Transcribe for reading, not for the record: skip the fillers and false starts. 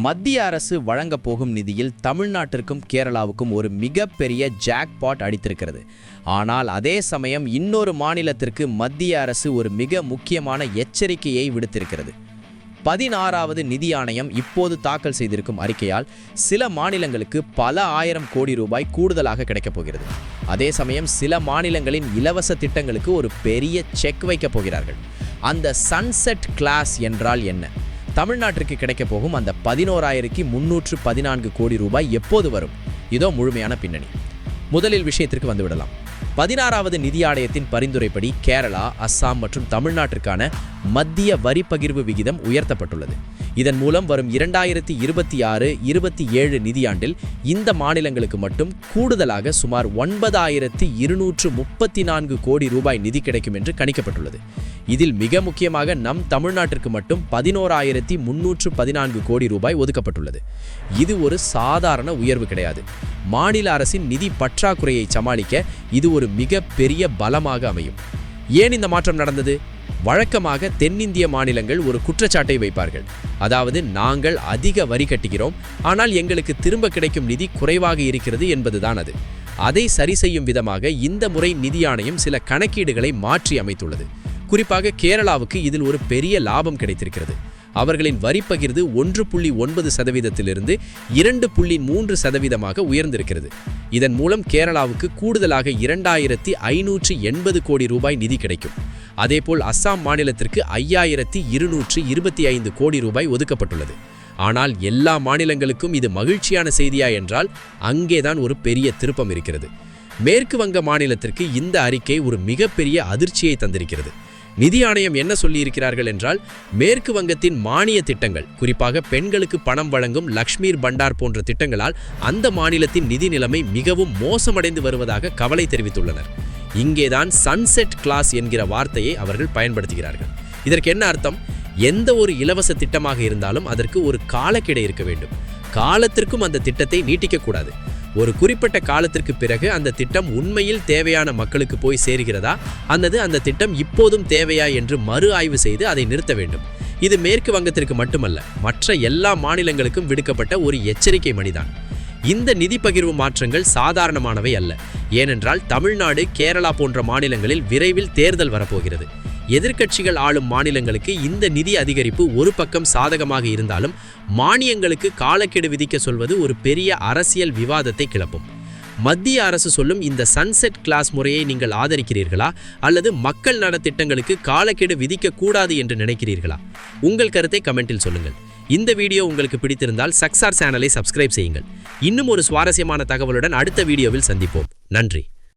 மத்திய அரசு வழங்க போகும் நிதியில் தமிழ்நாட்டிற்கும் கேரளாவுக்கும் ஒரு மிகப்பெரிய ஜாக்பாட் அடித்திருக்கிறது. ஆனால் அதே சமயம் இன்னொரு மாநிலத்திற்கு மத்திய அரசு ஒரு மிக முக்கியமான எச்சரிக்கையை விடுத்திருக்கிறது. 16வது நிதி ஆணையம் இப்போது தாக்கல் செய்திருக்கும் அறிக்கையால் சில மாநிலங்களுக்கு பல ஆயிரம் கோடி ரூபாய் கூடுதலாக கிடைக்கப் போகிறது. அதே சமயம் சில மாநிலங்களின் இலவச திட்டங்களுக்கு ஒரு பெரிய செக் வைக்கப் போகிறார்கள். அந்த சன்செட் கிளாஸ் என்றால் என்ன? தமிழ்நாட்டிற்கு கிடைக்கப் போகும் அந்த 11,314 கோடி ரூபாய் எப்போது வரும்? இதோ முழுமையான பின்னணி. முதலில் விஷயத்திற்கு வந்துவிடலாம். 16வது நிதி ஆணையத்தின் பரிந்துரைப்படி கேரளா, அஸ்ஸாம் மற்றும் தமிழ்நாட்டிற்கான மத்திய வரி பகிர்வு விகிதம் உயர்த்தப்பட்டுள்ளது. இதன் மூலம் வரும் 2026-27 நிதியாண்டில் இந்த மாநிலங்களுக்கு மட்டும் கூடுதலாக சுமார் 9,234 கோடி ரூபாய் நிதி கிடைக்கும் என்று கணிக்கப்பட்டுள்ளது. இதில் மிக முக்கியமாக நம் தமிழ்நாட்டிற்கு மட்டும் 11,314 கோடி ரூபாய் ஒதுக்கப்பட்டுள்ளது. இது ஒரு சாதாரண உயர்வு கிடையாது. மாநில அரசின் நிதி பற்றாக்குறையை சமாளிக்க இது ஒரு மிக பெரிய பலமாக அமையும். ஏன் இந்த மாற்றம் நடந்தது? வழக்கமாக தென்னிந்திய மாநிலங்கள் ஒரு குற்றச்சாட்டை வைப்பார்கள். அதாவது, நாங்கள் அதிக வரி கட்டுகிறோம், ஆனால் எங்களுக்கு திரும்ப கிடைக்கும் நிதி குறைவாக இருக்கிறது என்பதுதான் அது. அதை சரி செய்யும் விதமாக இந்த முறை நிதி ஆணையம் சில கணக்கீடுகளை மாற்றி அமைத்துள்ளது. குறிப்பாக கேரளாவுக்கு இதில் ஒரு பெரிய லாபம் கிடைத்திருக்கிறது. அவர்களின் வரி பகிர்ந்து 1.9%இலிருந்து 2.3% உயர்ந்திருக்கிறது. இதன் மூலம் கேரளாவுக்கு கூடுதலாக 2,580 கோடி ரூபாய் நிதி கிடைக்கும். அதேபோல் அஸ்ஸாம் மாநிலத்திற்கு 5,225 கோடி ரூபாய் ஒதுக்கப்பட்டுள்ளது. ஆனால் எல்லா மாநிலங்களுக்கும் இது மகிழ்ச்சியான செய்தியா என்றால் அங்கேதான் ஒரு பெரிய திருப்பம் இருக்கிறது. மேற்கு வங்க மாநிலத்திற்கு இந்த அறிக்கை ஒரு மிகப்பெரிய அதிர்ச்சியை தந்திருக்கிறது. நிதி ஆணையம் என்ன சொல்லியிருக்கிறார்கள் என்றால், மேற்கு வங்கத்தின் மானிய திட்டங்கள், குறிப்பாக பெண்களுக்கு பணம் வழங்கும் லக்ஷ்மீர் பண்டார் போன்ற திட்டங்களால் அந்த மாநிலத்தின் நிதி நிலைமை மிகவும் மோசமடைந்து வருவதாக கவலை தெரிவித்துள்ளனர். இங்கேதான் சன்செட் கிளாஸ் என்கிற வார்த்தையை அவர்கள் பயன்படுத்துகிறார்கள். இதற்கு என்ன அர்த்தம்? எந்த ஒரு இலவச திட்டமாக இருந்தாலும் அதற்கு ஒரு காலக்கெடு இருக்க வேண்டும். காலத்திற்கும் அந்த திட்டத்தை நீட்டிக்கக்கூடாது. ஒரு குறிப்பிட்ட காலத்திற்கு பிறகு அந்த திட்டம் உண்மையில் தேவையான மக்களுக்கு போய் சேர்கிறதா அல்லது அந்த திட்டம் இப்போதும் தேவையா என்று மறு ஆய்வு செய்து அதை நிறுத்த வேண்டும். இது மேற்கு வங்கத்திற்கு மட்டுமல்ல, மற்ற எல்லா மாநிலங்களுக்கும் விடுக்கப்பட்ட ஒரு எச்சரிக்கை மணிதான். இந்த நிதி பகிர்வு மாற்றங்கள் சாதாரணமானவை அல்ல. ஏனென்றால் தமிழ்நாடு, கேரளா போன்ற மாநிலங்களில் விரைவில் தேர்தல் வரப்போகிறது. எதிர்க்கட்சிகள் ஆளும் மாநிலங்களுக்கு இந்த நிதி அதிகரிப்பு ஒரு பக்கம் சாதகமாக இருந்தாலும் மானியங்களுக்கு காலக்கெடு விதிக்க சொல்வது ஒரு பெரிய அரசியல் விவாதத்தை கிளப்பும். மத்திய அரசு சொல்லும் இந்த சன்செட் கிளாஸ் முறையை நீங்கள் ஆதரிக்கிறீர்களா அல்லது மக்கள் நலத்திட்டங்களுக்கு காலக்கெடு விதிக்க கூடாது என்று நினைக்கிறீர்களா? உங்கள் கருத்தை கமெண்டில் சொல்லுங்கள். இந்த வீடியோ உங்களுக்கு பிடித்திருந்தால் சக்சார் சேனலை சப்ஸ்கிரைப் செய்யுங்கள். இன்னும் ஒரு சுவாரஸ்யமான தகவலுடன் அடுத்த வீடியோவில் சந்திப்போம். நன்றி.